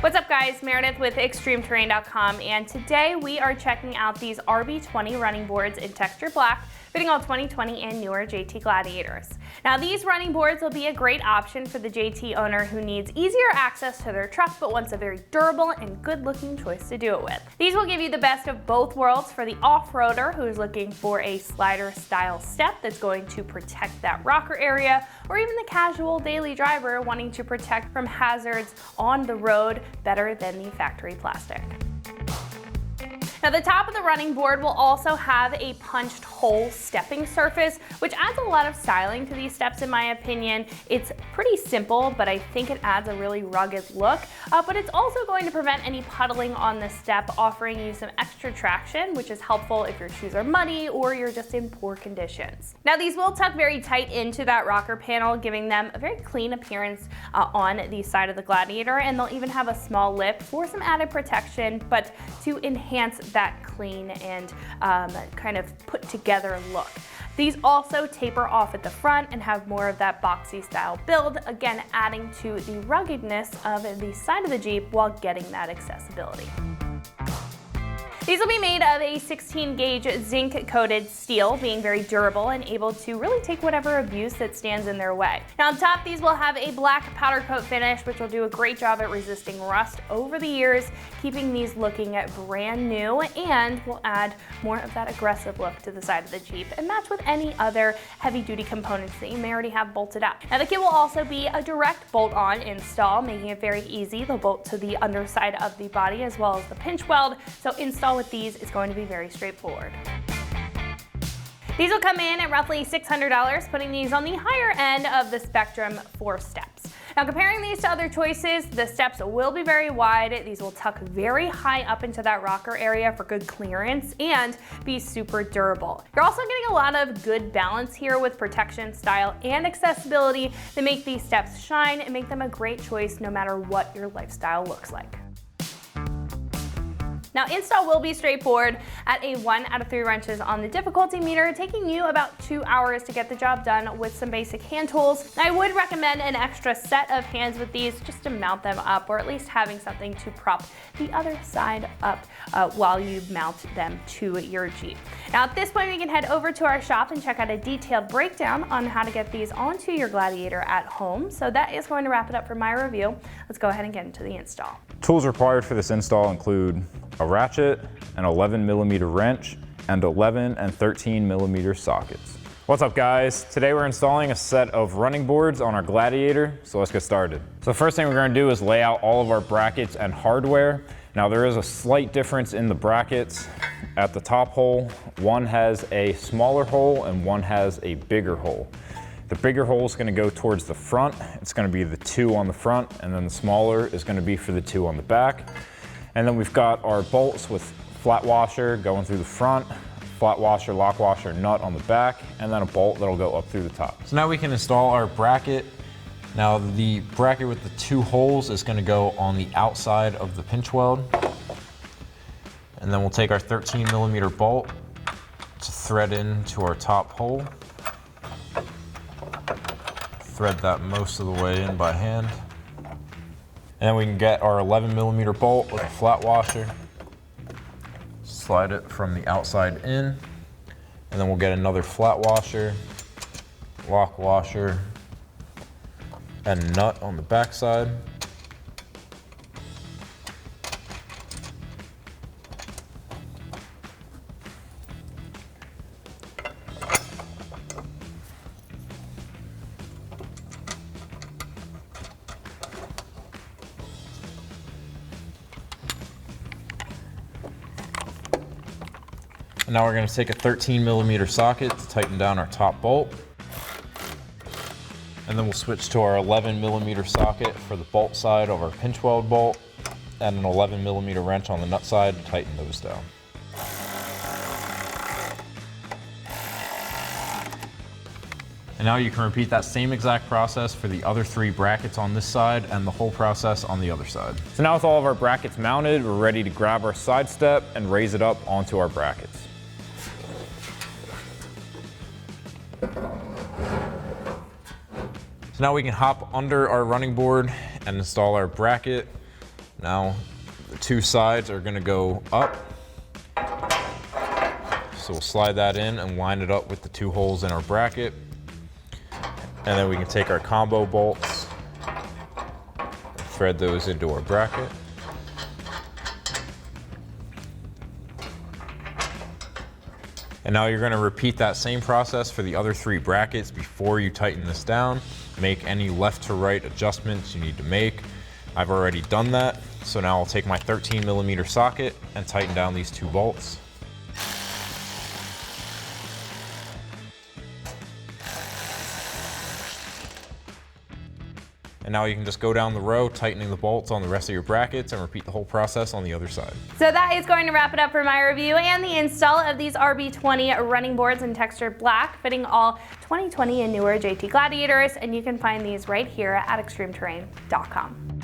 What's up guys, Meredith with ExtremeTerrain.com, and today we are checking out these RB20 running boards in texture black, fitting all 2020 and newer JT Gladiators. Now these running boards will be a great option for the JT owner who needs easier access to their truck but wants a very durable and good looking choice to do it with. These will give you the best of both worlds for the off-roader who's looking for a slider style step that's going to protect that rocker area, or even the casual daily driver wanting to protect from hazards on the road better than the factory plastic. Now the top of the running board will also have a punched hole stepping surface, which adds a lot of styling to these steps in my opinion. It's pretty simple, but I think it adds a really rugged look, but it's also going to prevent any puddling on the step, offering you some extra traction, which is helpful if your shoes are muddy or you're just in poor conditions. Now these will tuck very tight into that rocker panel, giving them a very clean appearance on the side of the Gladiator, and they'll even have a small lip for some added protection, but to enhance that clean and kind of put together look. These also taper off at the front and have more of that boxy style build, again adding to the ruggedness of the side of the Jeep while getting that accessibility. These will be made of a 16 gauge zinc coated steel, being very durable and able to really take whatever abuse that stands in their way. Now on top, these will have a black powder coat finish, which will do a great job at resisting rust over the years, keeping these looking brand new, and will add more of that aggressive look to the side of the Jeep and match with any other heavy duty components that you may already have bolted up. Now the kit will also be a direct bolt on install, making it very easy. They'll bolt to the underside of the body as well as the pinch weld, so install with these is going to be very straightforward. These will come in at roughly $600, putting these on the higher end of the spectrum for steps. Now comparing these to other choices, the steps will be very wide. These will tuck very high up into that rocker area for good clearance and be super durable. You're also getting a lot of good balance here with protection, style, and accessibility that make these steps shine and make them a great choice no matter what your lifestyle looks like. Now install will be straightforward at a 1 out of 3 wrenches on the difficulty meter, taking you about 2 hours to get the job done with some basic hand tools. I would recommend an extra set of hands with these just to mount them up, or at least having something to prop the other side up while you mount them to your Jeep. Now at this point we can head over to our shop and check out a detailed breakdown on how to get these onto your Gladiator at home. So that is going to wrap it up for my review. Let's go ahead and get into the install. Tools required for this install include a ratchet, an 11mm wrench, and 11 and 13mm sockets. What's up guys? Today we're installing a set of running boards on our Gladiator, so let's get started. So the first thing we're going to do is lay out all of our brackets and hardware. Now there is a slight difference in the brackets. At the top hole, one has a smaller hole and one has a bigger hole. The bigger hole is going to go towards the front. It's going to be the 2 on the front, and then the smaller is going to be for the 2 on the back. And then we've got our bolts with flat washer going through the front, flat washer, lock washer, nut on the back, and then a bolt that'll go up through the top. So now we can install our bracket. Now the bracket with the 2 holes is going to go on the outside of the pinch weld. And then we'll take our 13mm bolt to thread into our top hole. Thread that most of the way in by hand. And then we can get our 11mm bolt with a flat washer, slide it from the outside in, and then we'll get another flat washer, lock washer, and a nut on the back side. And now we're going to take a 13mm socket to tighten down our top bolt. And then we'll switch to our 11mm socket for the bolt side of our pinch weld bolt, and an 11mm wrench on the nut side to tighten those down. And now you can repeat that same exact process for the other 3 brackets on this side and the whole process on the other side. So now with all of our brackets mounted, we're ready to grab our side step and raise it up onto our brackets. So now we can hop under our running board and install our bracket. Now the two sides are gonna go up. So we'll slide that in and line it up with the two holes in our bracket. And then we can take our combo bolts and thread those into our bracket. And now you're going to repeat that same process for the other three brackets before you tighten this down. Make any left to right adjustments you need to make. I've already done that. So now I'll take my 13mm socket and tighten down these two bolts. And now you can just go down the row, tightening the bolts on the rest of your brackets and repeat the whole process on the other side. So that is going to wrap it up for my review and the install of these RB20 running boards in textured black, fitting all 2020 and newer JT Gladiators, and you can find these right here at extremeterrain.com.